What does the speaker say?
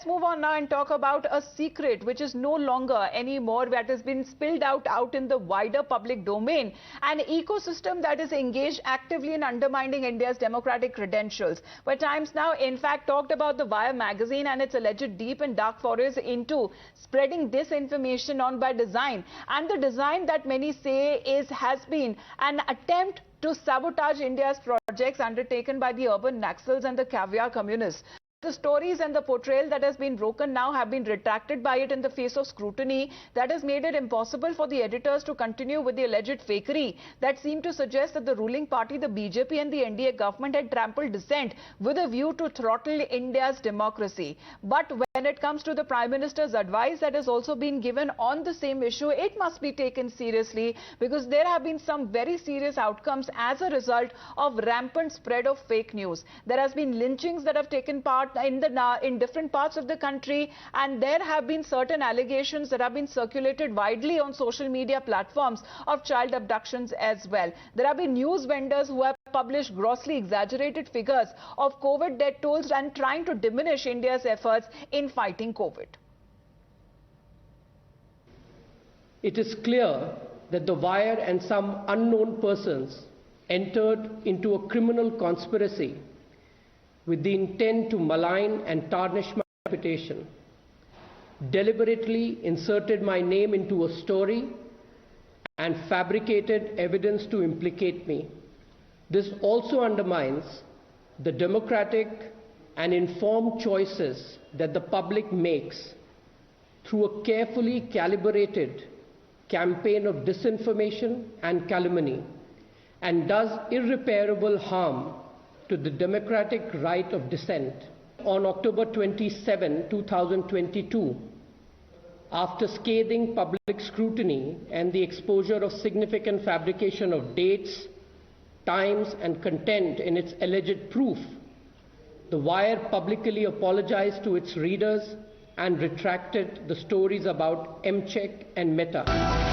Let's move on now and talk about a secret which is no longer anymore, that has been spilled out in the wider public domain. An ecosystem that is engaged actively in undermining India's democratic credentials. Where Times Now, in fact, talked about the Wire magazine and its alleged deep and dark forays into spreading disinformation on by design. And the design that many say has been an attempt to sabotage India's projects undertaken by the urban Naxals and the caviar communists. The stories and the portrayal that has been broken now have been retracted by it in the face of scrutiny that has made it impossible for the editors to continue with the alleged fakery that seemed to suggest that the ruling party, the BJP and the NDA government had trampled dissent with a view to throttle India's democracy. But when it comes to the Prime Minister's advice that has also been given on the same issue, it must be taken seriously because there have been some very serious outcomes as a result of rampant spread of fake news. There has been lynchings that have taken part in different parts of the country, and there have been certain allegations that have been circulated widely on social media platforms of child abductions as well. There have been news vendors who have published grossly exaggerated figures of COVID death tolls and trying to diminish India's efforts in fighting COVID. It is clear that the Wire and some unknown persons entered into a criminal conspiracy with the intent to malign and tarnish my reputation, deliberately inserted my name into a story and fabricated evidence to implicate me. This also undermines the democratic and informed choices that the public makes through a carefully calibrated campaign of disinformation and calumny, and does irreparable harm to the democratic right of dissent. On October 27, 2022, after scathing public scrutiny and the exposure of significant fabrication of dates, times and content in its alleged proof, the Wire publicly apologized to its readers and retracted the stories about MCheck and Meta.